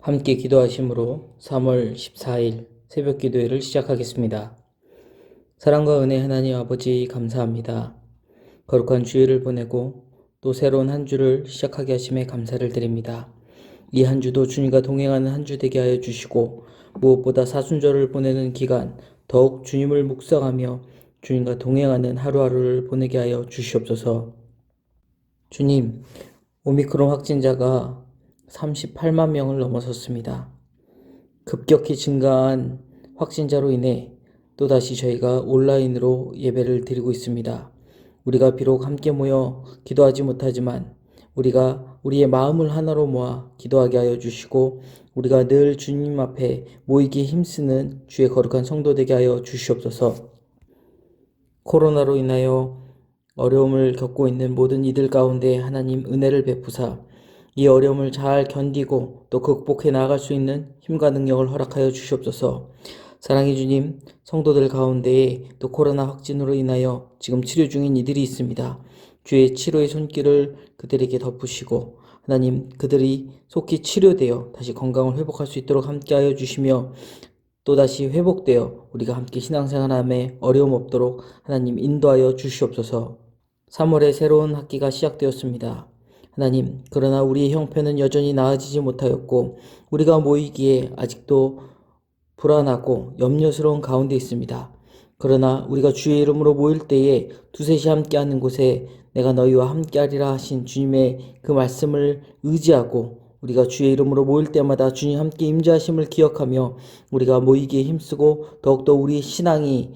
함께 기도하심으로 3월 14일 새벽 기도회를 시작하겠습니다. 사랑과 은혜 하나님 아버지 감사합니다. 거룩한 주일을 보내고 또 새로운 한 주를 시작하게 하심에 감사를 드립니다. 이 한 주도 주님과 동행하는 한 주 되게 하여 주시고 무엇보다 사순절을 보내는 기간 더욱 주님을 묵상하며 주님과 동행하는 하루하루를 보내게 하여 주시옵소서. 주님, 오미크론 확진자가 38만 명을 넘어섰습니다. 급격히 증가한 확진자로 인해 또다시 저희가 온라인으로 예배를 드리고 있습니다. 우리가 비록 함께 모여 기도하지 못하지만 우리가 우리의 마음을 하나로 모아 기도하게 하여 주시고 우리가 늘 주님 앞에 모이기에 힘쓰는 주의 거룩한 성도 되게 하여 주시옵소서. 코로나로 인하여 어려움을 겪고 있는 모든 이들 가운데 하나님 은혜를 베푸사 이 어려움을 잘 견디고 또 극복해 나아갈 수 있는 힘과 능력을 허락하여 주시옵소서. 사랑의 주님, 성도들 가운데에 또 코로나 확진으로 인하여 지금 치료 중인 이들이 있습니다. 주의 치료의 손길을 그들에게 덮으시고 하나님 그들이 속히 치료되어 다시 건강을 회복할 수 있도록 함께하여 주시며 또다시 회복되어 우리가 함께 신앙생활함에 어려움 없도록 하나님 인도하여 주시옵소서. 3월에 새로운 학기가 시작되었습니다. 하나님, 그러나 우리의 형편은 여전히 나아지지 못하였고 우리가 모이기에 아직도 불안하고 염려스러운 가운데 있습니다. 그러나 우리가 주의 이름으로 모일 때에 두셋이 함께하는 곳에 내가 너희와 함께하리라 하신 주님의 그 말씀을 의지하고 우리가 주의 이름으로 모일 때마다 주님 함께 임재하심을 기억하며 우리가 모이기에 힘쓰고 더욱더 우리의 신앙이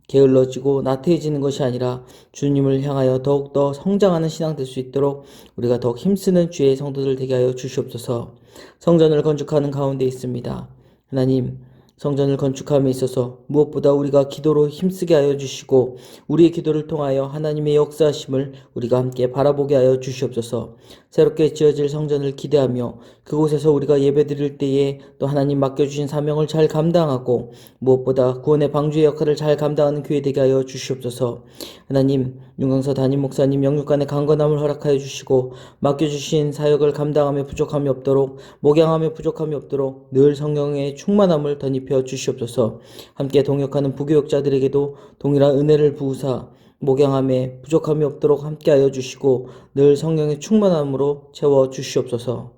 게을러지고 나태해지는 것이 아니라 주님을 향하여 더욱더 성장하는 신앙 될 수 있도록 우리가 더욱 힘쓰는 주의 성도들 되게 하여 주시옵소서. 성전을 건축하는 가운데 있습니다. 하나님, 성전을 건축함에 있어서 무엇보다 우리가 기도로 힘쓰게 하여 주시고 우리의 기도를 통하여 하나님의 역사하심을 우리가 함께 바라보게 하여 주시옵소서. 새롭게 지어질 성전을 기대하며 그곳에서 우리가 예배드릴 때에 또 하나님 맡겨주신 사명을 잘 감당하고 무엇보다 구원의 방주의 역할을 잘 감당하는 교회 되게 하여 주시옵소서. 하나님, 윤광서 담임 목사님 영육간의 강건함을 허락하여 주시고 맡겨주신 사역을 감당하며 부족함이 없도록 목양하며 부족함이 없도록 늘 성령의 충만함을 덧입혀 주시옵소서. 함께 동역하는 부교역자들에게도 동일한 은혜를 부으사 목양함에 부족함이 없도록 함께하여 주시고 늘 성령의 충만함으로 채워 주시옵소서.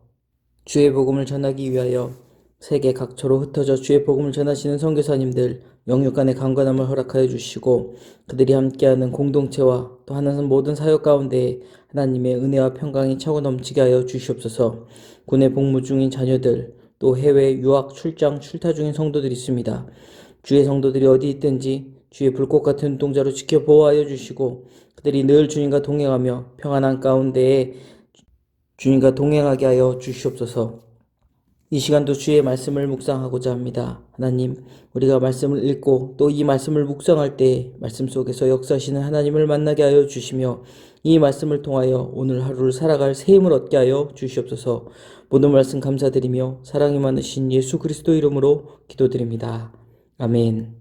주의 복음을 전하기 위하여 세계 각처로 흩어져 주의 복음을 전하시는 선교사님들 영육간의 강건함을 허락하여 주시고 그들이 함께하는 공동체와 또 하나는 모든 사역 가운데 하나님의 은혜와 평강이 차고 넘치게 하여 주시옵소서. 군에 복무 중인 자녀들 또 해외 유학 출장 출타 중인 성도들이 있습니다. 주의 성도들이 어디 있든지 주의 불꽃 같은 눈동자로 지켜 보호하여 주시고 그들이 늘 주님과 동행하며 평안한 가운데에 주님과 동행하게 하여 주시옵소서. 이 시간도 주의 말씀을 묵상하고자 합니다. 하나님, 우리가 말씀을 읽고 또 이 말씀을 묵상할 때 말씀 속에서 역사하시는 하나님을 만나게 하여 주시며 이 말씀을 통하여 오늘 하루를 살아갈 새 힘을 얻게 하여 주시옵소서. 모든 말씀 감사드리며 사랑이 많으신 예수 그리스도 이름으로 기도드립니다. 아멘.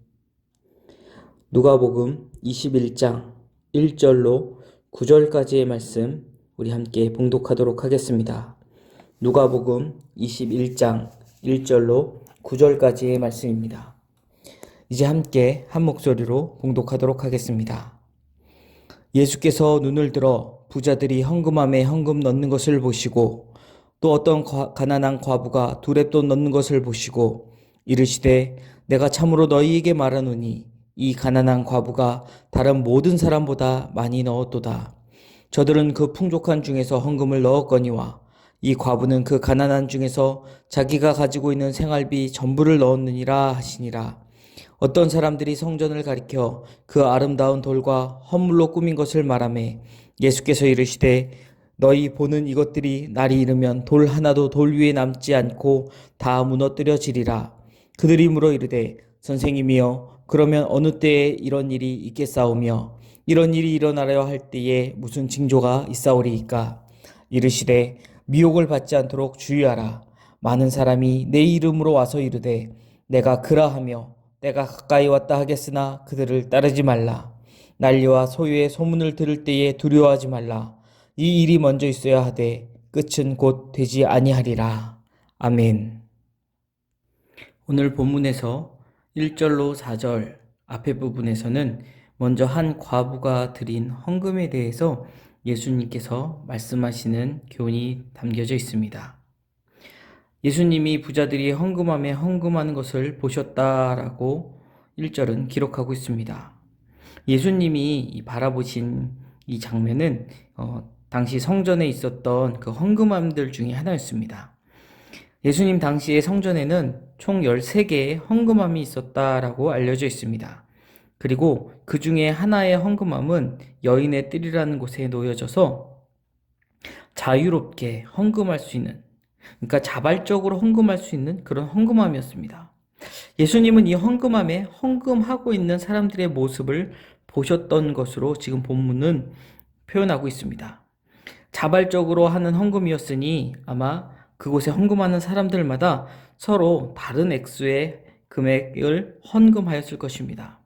누가복음 21장 1절로 9절까지의 말씀 우리 함께 봉독하도록 하겠습니다. 누가복음 21장 1절로 9절까지의 말씀입니다. 이제 함께 한 목소리로 봉독하도록 하겠습니다. 예수께서 눈을 들어 부자들이 헌금함에 헌금 넣는 것을 보시고 또 어떤 가난한 과부가 두렙돈 넣는 것을 보시고 이르시되 내가 참으로 너희에게 말하노니 이 가난한 과부가 다른 모든 사람보다 많이 넣었도다. 저들은 그 풍족한 중에서 헌금을 넣었거니와 이 과부는 그 가난한 중에서 자기가 가지고 있는 생활비 전부를 넣었느니라 하시니라. 어떤 사람들이 성전을 가리켜 그 아름다운 돌과 헌물로 꾸민 것을 말하매 예수께서 이르시되 너희 보는 이것들이 날이 이르면 돌 하나도 돌 위에 남지 않고 다 무너뜨려지리라. 그들이 물어 이르되 선생님이여 그러면 어느 때에 이런 일이 있겠사오며 이런 일이 일어나려 할 때에 무슨 징조가 있사오리이까. 이르시되 미혹을 받지 않도록 주의하라. 많은 사람이 내 이름으로 와서 이르되 내가 그라하며 내가 가까이 왔다 하겠으나 그들을 따르지 말라. 난리와 소유의 소문을 들을 때에 두려워하지 말라. 이 일이 먼저 있어야 하되 끝은 곧 되지 아니하리라. 아멘. 오늘 본문에서 1절로 4절 앞에 부분에서는 먼저 한 과부가 드린 헌금에 대해서 예수님께서 말씀하시는 교훈이 담겨져 있습니다. 예수님이 부자들이 헌금함에 헌금하는 것을 보셨다라고 1절은 기록하고 있습니다. 예수님이 바라보신 이 장면은 당시 성전에 있었던 그 헌금함들 중에 하나였습니다. 예수님 당시의 성전에는 총 13개의 헌금함이 있었다라고 알려져 있습니다. 그리고 그 중에 하나의 헌금함은 여인의 뜰이라는 곳에 놓여져서 자유롭게 헌금할 수 있는, 그러니까 자발적으로 헌금할 수 있는 그런 헌금함이었습니다. 예수님은 이 헌금함에 헌금하고 있는 사람들의 모습을 보셨던 것으로 지금 본문은 표현하고 있습니다. 자발적으로 하는 헌금이었으니 아마 그곳에 헌금하는 사람들마다 서로 다른 액수의 금액을 헌금하였을 것입니다.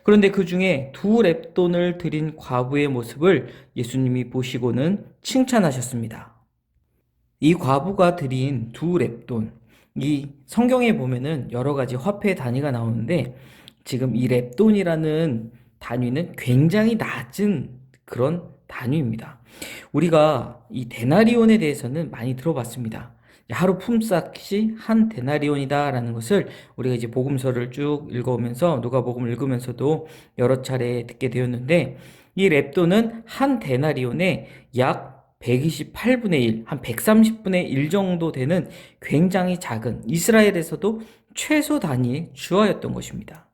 그런데 그 중에 2렙돈을 드린 과부의 모습을 예수님이 보시고는 칭찬하셨습니다. 이 과부가 드린 2렙돈, 이 성경에 보면은 여러 가지 화폐 단위가 나오는데 지금 이 렙돈이라는 단위는 굉장히 낮은 그런 단위입니다. 우리가 이 데나리온에 대해서는 많이 들어봤습니다. 하루 품삯이 한 데나리온이다 라는 것을 우리가 이제 복음서를 쭉 읽어오면서 누가복음을 읽으면서도 여러 차례 듣게 되었는데, 이 렙돈은 한 데나리온에 약 128분의 1, 한 130분의 1 정도 되는 굉장히 작은, 이스라엘에서도 최소 단위의 주화였던 것입니다.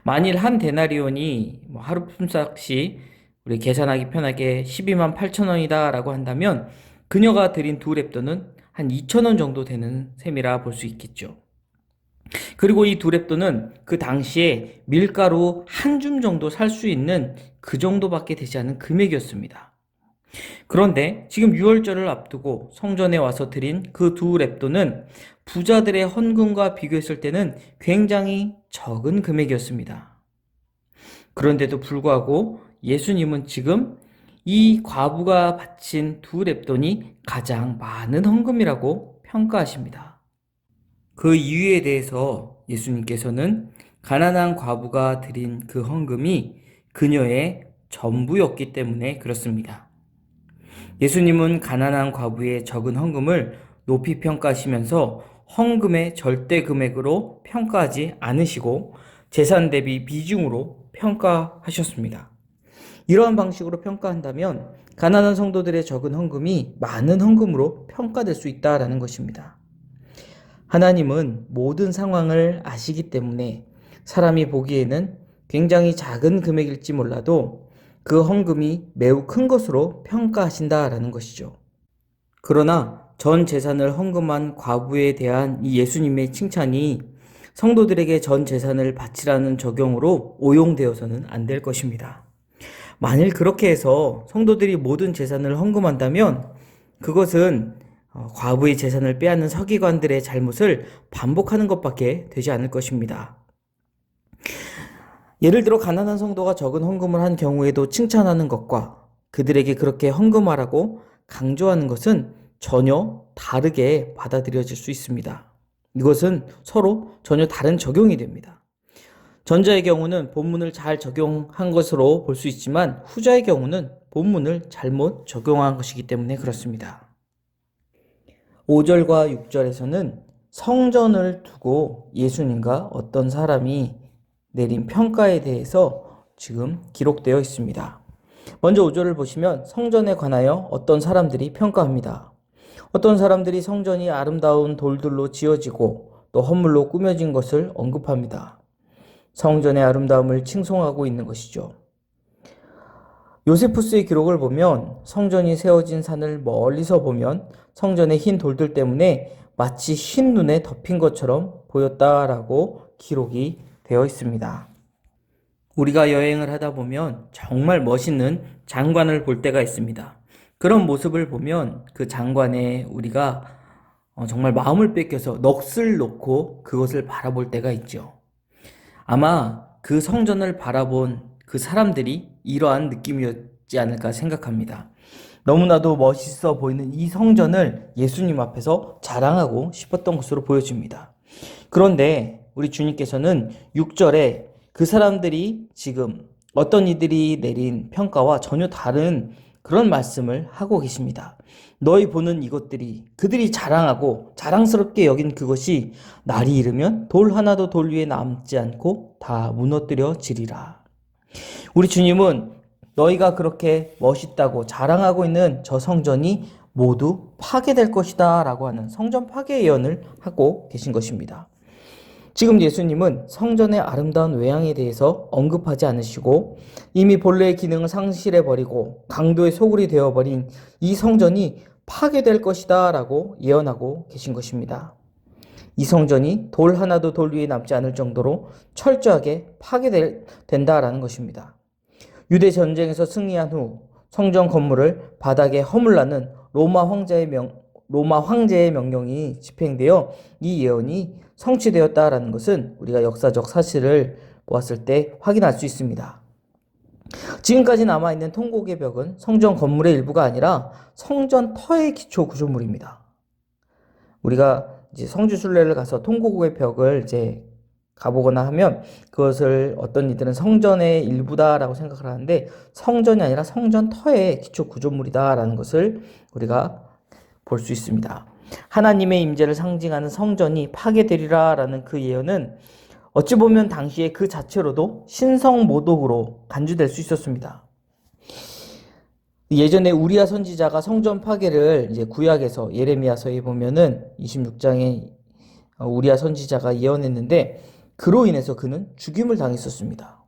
만일 한 데나리온이 하루 품삯이 우리 계산하기 편하게 12만 8천 원이다 라고 한다면 그녀가 드린 2렙돈은 한 2천 원 정도 되는 셈이라 볼 수 있겠죠. 그리고 이 2렙돈은 그 당시에 밀가루 한 줌 정도 살 수 있는 그 정도밖에 되지 않은 금액이었습니다. 그런데 지금 유월절을 앞두고 성전에 와서 드린 그 2렙돈은 부자들의 헌금과 비교했을 때는 굉장히 적은 금액이었습니다. 그런데도 불구하고 예수님은 지금 이 과부가 바친 2렙돈이 가장 많은 헌금이라고 평가하십니다. 그 이유에 대해서 예수님께서는 가난한 과부가 드린 그 헌금이 그녀의 전부였기 때문에 그렇습니다. 예수님은 가난한 과부의 적은 헌금을 높이 평가하시면서 헌금의 절대 금액으로 평가하지 않으시고 재산 대비 비중으로 평가하셨습니다. 이러한 방식으로 평가한다면 가난한 성도들의 적은 헌금이 많은 헌금으로 평가될 수 있다는 것입니다. 하나님은 모든 상황을 아시기 때문에 사람이 보기에는 굉장히 작은 금액일지 몰라도 그 헌금이 매우 큰 것으로 평가하신다라는 것이죠. 그러나 전 재산을 헌금한 과부에 대한 이 예수님의 칭찬이 성도들에게 전 재산을 바치라는 적용으로 오용되어서는 안 될 것입니다. 만일 그렇게 해서 성도들이 모든 재산을 헌금한다면 그것은 과부의 재산을 빼앗는 서기관들의 잘못을 반복하는 것밖에 되지 않을 것입니다. 예를 들어 가난한 성도가 적은 헌금을 한 경우에도 칭찬하는 것과 그들에게 그렇게 헌금하라고 강조하는 것은 전혀 다르게 받아들여질 수 있습니다. 이것은 서로 전혀 다른 적용이 됩니다. 전자의 경우는 본문을 잘 적용한 것으로 볼 수 있지만 후자의 경우는 본문을 잘못 적용한 것이기 때문에 그렇습니다. 5절과 6절에서는 성전을 두고 예수님과 어떤 사람이 내린 평가에 대해서 지금 기록되어 있습니다. 먼저 5절을 보시면 성전에 관하여 어떤 사람들이 평가합니다. 어떤 사람들이 성전이 아름다운 돌들로 지어지고 또 헌물로 꾸며진 것을 언급합니다. 성전의 아름다움을 칭송하고 있는 것이죠. 요세푸스의 기록을 보면 성전이 세워진 산을 멀리서 보면 성전의 흰 돌들 때문에 마치 흰 눈에 덮인 것처럼 보였다라고 기록이 되어 있습니다. 우리가 여행을 하다 보면 정말 멋있는 장관을 볼 때가 있습니다. 그런 모습을 보면 그 장관에 우리가 정말 마음을 뺏겨서 넋을 놓고 그것을 바라볼 때가 있죠. 아마 그 성전을 바라본 그 사람들이 이러한 느낌이었지 않을까 생각합니다. 너무나도 멋있어 보이는 이 성전을 예수님 앞에서 자랑하고 싶었던 것으로 보여집니다. 그런데 우리 주님께서는 6절에 그 사람들이 지금 어떤 이들이 내린 평가와 전혀 다른 그런 말씀을 하고 계십니다. 너희 보는 이것들이 그들이 자랑하고 자랑스럽게 여긴 그것이 날이 이르면 돌 하나도 돌 위에 남지 않고 다 무너뜨려지리라. 우리 주님은 너희가 그렇게 멋있다고 자랑하고 있는 저 성전이 모두 파괴될 것이다 라고 하는 성전 파괴 예언을 하고 계신 것입니다. 지금 예수님은 성전의 아름다운 외양에 대해서 언급하지 않으시고 이미 본래의 기능을 상실해버리고 강도의 소굴이 되어버린 이 성전이 파괴될 것이다 라고 예언하고 계신 것입니다. 이 성전이 돌 하나도 돌 위에 남지 않을 정도로 철저하게 파괴된다라는 것입니다. 유대 전쟁에서 승리한 후 성전 건물을 바닥에 허물라는 로마 황제의 명령이 집행되어 이 예언이 성취되었다라는 것은 우리가 역사적 사실을 보았을 때 확인할 수 있습니다. 지금까지 남아있는 통곡의 벽은 성전 건물의 일부가 아니라 성전 터의 기초 구조물입니다. 우리가 이제 성주 순례를 가서 통곡의 벽을 이제 가보거나 하면 그것을 어떤 이들은 성전의 일부다라고 생각을 하는데 성전이 아니라 성전 터의 기초 구조물이다라는 것을 우리가 볼 수 있습니다. 하나님의 임재를 상징하는 성전이 파괴되리라라는 그 예언은 어찌 보면 당시에 그 자체로도 신성모독으로 간주될 수 있었습니다. 예전에 우리야 선지자가 성전 파괴를 이제 구약에서 예레미야서에 보면은 26장에 우리야 선지자가 예언했는데 그로 인해서 그는 죽임을 당했었습니다.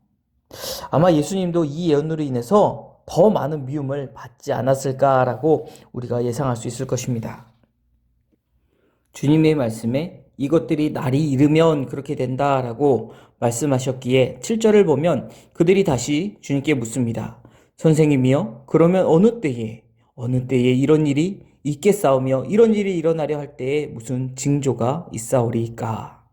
아마 예수님도 이 예언으로 인해서 더 많은 미움을 받지 않았을까라고 우리가 예상할 수 있을 것입니다. 주님의 말씀에 이것들이 날이 이르면 그렇게 된다라고 말씀하셨기에 7절을 보면 그들이 다시 주님께 묻습니다. 선생님이여, 그러면 어느 때에 이런 일이 있겠사오며 이런 일이 일어나려 할 때에 무슨 징조가 있사오리까?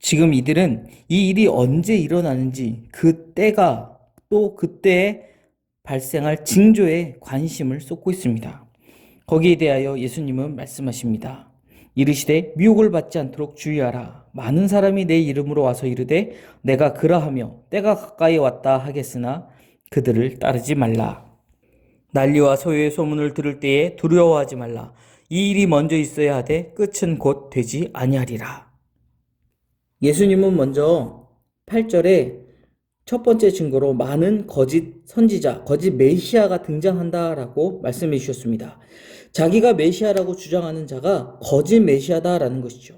지금 이들은 이 일이 언제 일어나는지 그 때가 또 그때에 발생할 징조에 관심을 쏟고 있습니다. 거기에 대하여 예수님은 말씀하십니다. 이르시되 미혹을 받지 않도록 주의하라. 많은 사람이 내 이름으로 와서 이르되 내가 그러하며 때가 가까이 왔다 하겠으나 그들을 따르지 말라. 난리와 소요의 소문을 들을 때에 두려워하지 말라. 이 일이 먼저 있어야 하되 끝은 곧 되지 아니하리라. 예수님은 먼저 8절에 첫 번째 증거로 많은 거짓 선지자, 거짓 메시아가 등장한다라고 말씀해 주셨습니다. 자기가 메시아라고 주장하는 자가 거짓 메시아다라는 것이죠.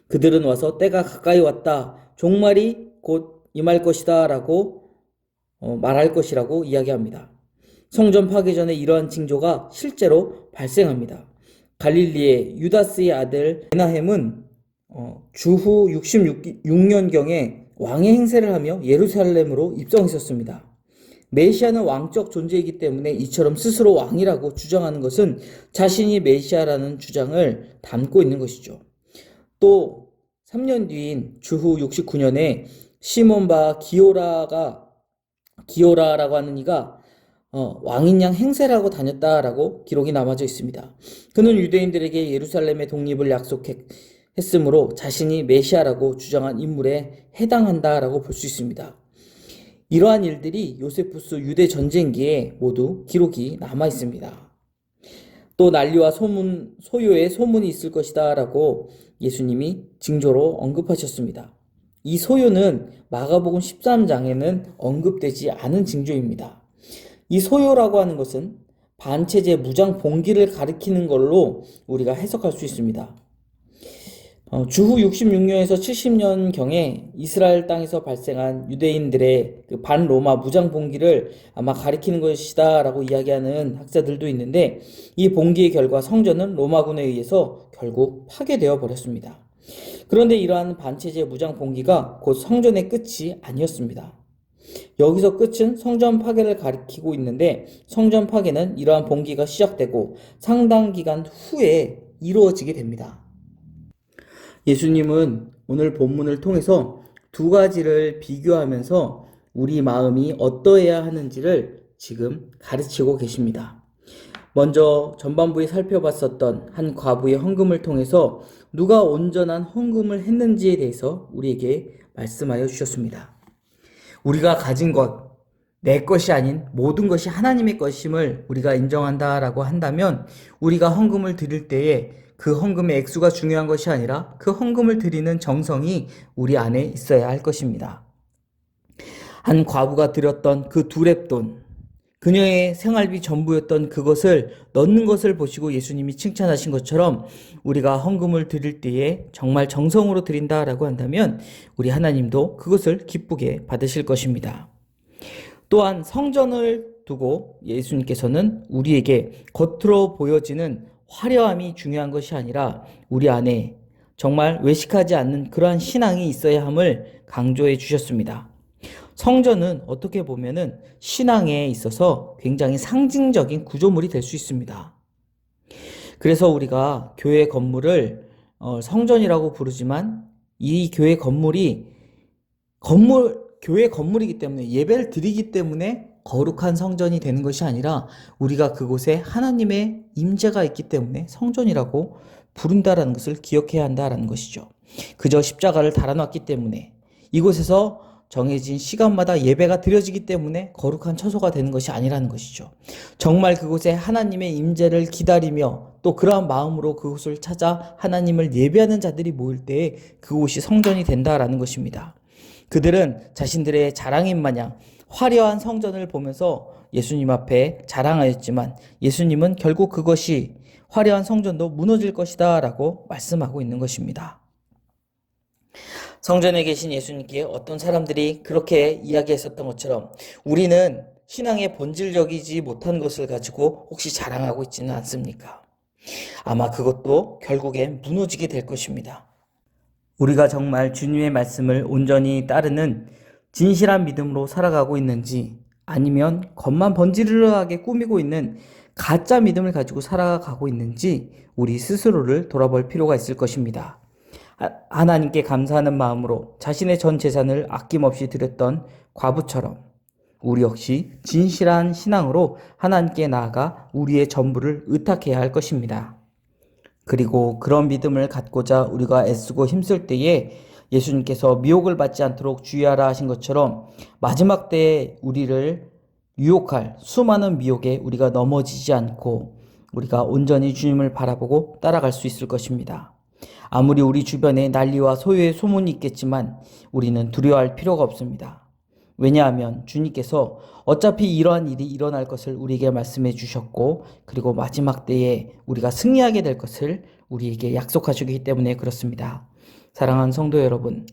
그들은 와서 때가 가까이 왔다, 종말이 곧 임할 것이다 라고 말할 것이라고 이야기합니다. 성전 파괴 전에 이러한 징조가 실제로 발생합니다. 갈릴리의 유다스의 아들 메나헴은 주후 66년경에 왕의 행세를 하며 예루살렘으로 입성했었습니다. 메시아는 왕적 존재이기 때문에 이처럼 스스로 왕이라고 주장하는 것은 자신이 메시아라는 주장을 담고 있는 것이죠. 또 3년 뒤인 주후 69년에 시몬 바 기오라라고 하는 이가 왕인 양 행세를 하고 다녔다라고 기록이 남아져 있습니다. 그는 유대인들에게 예루살렘의 독립을 약속했으므로 자신이 메시아라고 주장한 인물에 해당한다라고 볼 수 있습니다. 이러한 일들이 요세푸스 유대 전쟁기에 모두 기록이 남아 있습니다. 또 난리와 소요의 소문이 있을 것이다 라고 예수님이 징조로 언급하셨습니다. 이 소요는 마가복음 13장에는 언급되지 않은 징조입니다. 이 소요라고 하는 것은 반체제 무장 봉기를 가리키는 걸로 우리가 해석할 수 있습니다. 주후 66년에서 70년경에 이스라엘 땅에서 발생한 유대인들의 그 반로마 무장 봉기를 아마 가리키는 것이다 라고 이야기하는 학자들도 있는데 이 봉기의 결과 성전은 로마군에 의해서 결국 파괴되어 버렸습니다. 그런데 이러한 반체제 무장 봉기가 곧 성전의 끝이 아니었습니다. 여기서 끝은 성전 파괴를 가리키고 있는데 성전 파괴는 이러한 봉기가 시작되고 상당 기간 후에 이루어지게 됩니다. 예수님은 오늘 본문을 통해서 두 가지를 비교하면서 우리 마음이 어떠해야 하는지를 지금 가르치고 계십니다. 먼저 전반부에 살펴봤었던 한 과부의 헌금을 통해서 누가 온전한 헌금을 했는지에 대해서 우리에게 말씀하여 주셨습니다. 우리가 가진 것, 내 것이 아닌 모든 것이 하나님의 것임을 우리가 인정한다라고 한다면 우리가 헌금을 드릴 때에 그 헌금의 액수가 중요한 것이 아니라 그 헌금을 드리는 정성이 우리 안에 있어야 할 것입니다. 한 과부가 드렸던 그 두 렙돈, 그녀의 생활비 전부였던 그것을 넣는 것을 보시고 예수님이 칭찬하신 것처럼 우리가 헌금을 드릴 때에 정말 정성으로 드린다라고 한다면 우리 하나님도 그것을 기쁘게 받으실 것입니다. 또한 성전을 두고 예수님께서는 우리에게 겉으로 보여지는 화려함이 중요한 것이 아니라 우리 안에 정말 외식하지 않는 그러한 신앙이 있어야 함을 강조해 주셨습니다. 성전은 어떻게 보면은 신앙에 있어서 굉장히 상징적인 구조물이 될 수 있습니다. 그래서 우리가 교회 건물을 성전이라고 부르지만 이 교회 건물이 교회 건물이기 때문에 예배를 드리기 때문에 거룩한 성전이 되는 것이 아니라 우리가 그곳에 하나님의 임재가 있기 때문에 성전이라고 부른다라는 것을 기억해야 한다라는 것이죠. 그저 십자가를 달아놨기 때문에 이곳에서 정해진 시간마다 예배가 드려지기 때문에 거룩한 처소가 되는 것이 아니라는 것이죠. 정말 그곳에 하나님의 임재를 기다리며 또 그러한 마음으로 그곳을 찾아 하나님을 예배하는 자들이 모일 때에 그곳이 성전이 된다라는 것입니다. 그들은 자신들의 자랑인 마냥 화려한 성전을 보면서 예수님 앞에 자랑하였지만 예수님은 결국 그것이 화려한 성전도 무너질 것이다 라고 말씀하고 있는 것입니다. 성전에 계신 예수님께 어떤 사람들이 그렇게 이야기했었던 것처럼 우리는 신앙의 본질적이지 못한 것을 가지고 혹시 자랑하고 있지는 않습니까? 아마 그것도 결국엔 무너지게 될 것입니다. 우리가 정말 주님의 말씀을 온전히 따르는 진실한 믿음으로 살아가고 있는지 아니면 겉만 번지르르하게 꾸미고 있는 가짜 믿음을 가지고 살아가고 있는지 우리 스스로를 돌아볼 필요가 있을 것입니다. 하나님께 감사하는 마음으로 자신의 전 재산을 아낌없이 드렸던 과부처럼 우리 역시 진실한 신앙으로 하나님께 나아가 우리의 전부를 의탁해야 할 것입니다. 그리고 그런 믿음을 갖고자 우리가 애쓰고 힘쓸 때에 예수님께서 미혹을 받지 않도록 주의하라 하신 것처럼 마지막 때에 우리를 유혹할 수많은 미혹에 우리가 넘어지지 않고 우리가 온전히 주님을 바라보고 따라갈 수 있을 것입니다. 아무리 우리 주변에 난리와 소요의 소문이 있겠지만 우리는 두려워할 필요가 없습니다. 왜냐하면 주님께서 어차피 이러한 일이 일어날 것을 우리에게 말씀해 주셨고 그리고 마지막 때에 우리가 승리하게 될 것을 우리에게 약속하시기 때문에 그렇습니다. 사랑하는 성도 여러분,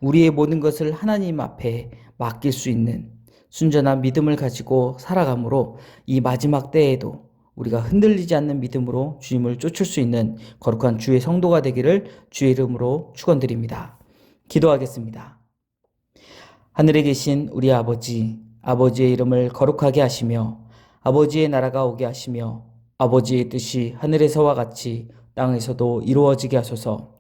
우리의 모든 것을 하나님 앞에 맡길 수 있는 순전한 믿음을 가지고 살아가므로 이 마지막 때에도 우리가 흔들리지 않는 믿음으로 주님을 쫓을 수 있는 거룩한 주의 성도가 되기를 주의 이름으로 축원드립니다. 기도하겠습니다. 하늘에 계신 우리 아버지, 아버지의 이름을 거룩하게 하시며 아버지의 나라가 오게 하시며 아버지의 뜻이 하늘에서와 같이 땅에서도 이루어지게 하소서.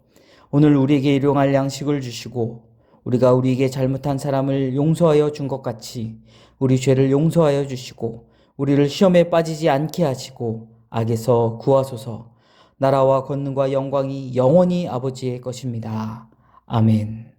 오늘 우리에게 일용할 양식을 주시고 우리가 우리에게 잘못한 사람을 용서하여 준 것 같이 우리 죄를 용서하여 주시고 우리를 시험에 빠지지 않게 하시고 악에서 구하소서. 나라와 권능과 영광이 영원히 아버지의 것입니다. 아멘.